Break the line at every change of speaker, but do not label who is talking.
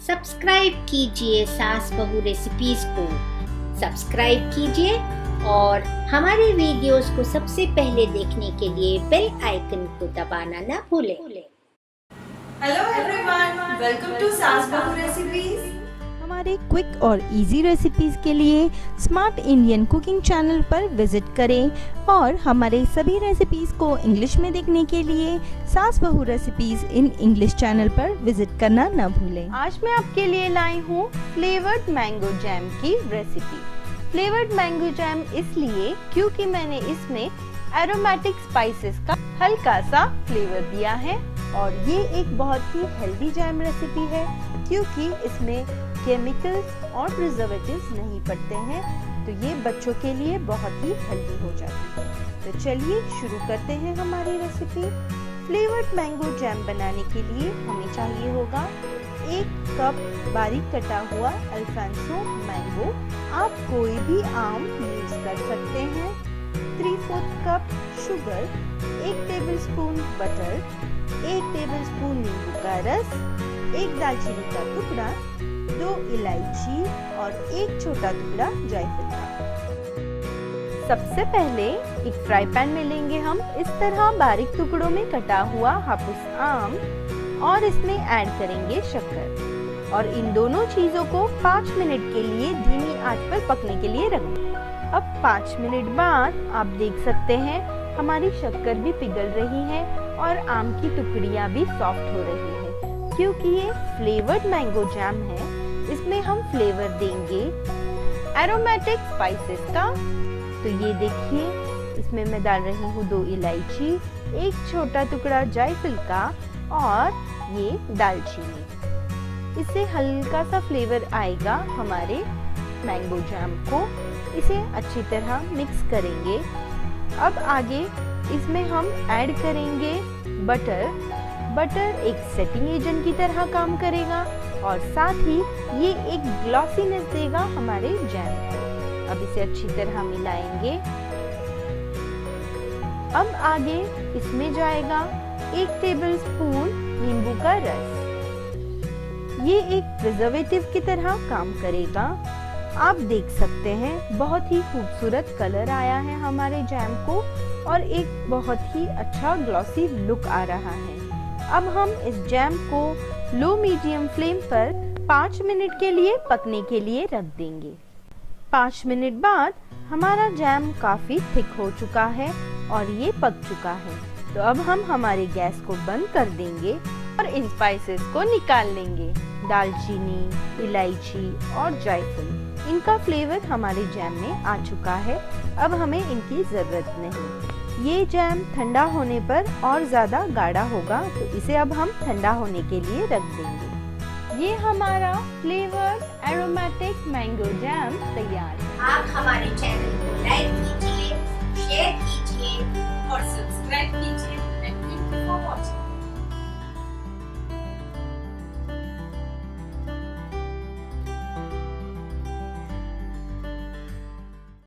Subscribe कीजिए सास बहू रेसिपीज को सब्सक्राइब कीजिए और हमारे वीडियोस को सबसे पहले देखने के लिए बेल आइकन को दबाना ना भूलें।
हेलो एवरीवन, वेलकम टू सास बहू रेसिपीज।
हमारे क्विक और इजी रेसिपीज के लिए स्मार्ट इंडियन कुकिंग चैनल पर विजिट करें और हमारे सभी रेसिपीज को इंग्लिश में देखने के लिए सास बहू रेसिपीज इन इंग्लिश चैनल पर विजिट करना न भूलें। आज मैं आपके लिए लाई हूँ फ्लेवर्ड मैंगो जैम की रेसिपी। फ्लेवर्ड मैंगो जैम इसलिए क्योंकि मैंने इसमें एरोमेटिक स्पाइसेस का हल्का सा फ्लेवर दिया है और ये एक बहुत ही हेल्दी जैम रेसिपी है क्योंकि इसमें केमिकल्स और प्रिजर्वेटिव्स नहीं पड़ते हैं, तो ये बच्चों के लिए बहुत ही हेल्दी हो जाती है। तो चलिए शुरू करते हैं हमारी रेसिपी। फ्लेवर्ड मैंगो जैम बनाने के लिए हमें चाहिए होगा 1 कप बारीक कटा हुआ अल्फांसो मैंगो, आप कोई भी आम यूज कर सकते हैं, 3/4 cup sugar, 1 tablespoon butter, 1 tablespoon नींबू का रस, 1 दालचीनी का टुकड़ा, 2 इलायची और 1 छोटा टुकड़ा जायफल का। सबसे पहले एक फ्राई पैन में लेंगे हम इस तरह बारीक टुकड़ों में कटा हुआ हापुस आम और इसमें ऐड करेंगे शक्कर और इन दोनों चीजों को 5 मिनट के लिए धीमी आंच पर पकने के लिए रख दें। अब 5 मिनट बाद आप देख सकते हैं हमारी शक्कर भी पिघल रही है और आम की टुकड़ियां भी सॉफ्ट हो रही है क्योंकि ये फ्लेवर्ड मैंगो जैम है। इसमें हम फ्लेवर देंगे एरोमेटिक स्पाइसेस का। तो ये देखिए इसमें मैं डाल रही हूँ 2 इलायची, 1 छोटा टुकड़ा जायफल का और ये दालचीनी। इससे हल्का सा फ्लेवर आएगा हमारे मैंगो जैम को। इसे अच्छी तरह मिक्स करेंगे। अब आगे इसमें हम ऐड करेंगे बटर। बटर एक सेटिंग एजेंट की तरह काम करेगा और साथ ही ये एक ग्लॉसीनेस देगा हमारे जैम को। अब इसे अच्छी तरह मिलाएंगे। अब आगे इसमें जाएगा 1 टेबलस्पून नींबू का रस। ये एक प्रिजर्वेटिव की तरह काम करेगा। आप देख सकते हैं बहुत ही खूबसूरत कलर आया है हमारे जैम को और एक बहुत ही अच्छा ग्लॉसी लुक आ रहा है। अब हम इस जैम को लो मीडियम फ्लेम पर 5 मिनट के लिए पकने के लिए रख देंगे। 5 मिनट बाद हमारा जैम काफी थिक हो चुका है और ये पक चुका है। तो अब हम हमारे गैस को बंद कर देंगे और इन स्पाइसेस को निकाल लेंगे। दालचीनी, इलायची और जायफल, इनका फ्लेवर हमारे जैम में आ चुका है। अब हमें इनकी जरूरत नहीं। ये जैम ठंडा होने पर और ज्यादा गाढ़ा होगा, तो इसे अब हम ठंडा होने के लिए रख देंगे। ये हमारा फ्लेवर्ड एरोमेटिक मैंगो जैम तैयार है।
आप हमारे चैनल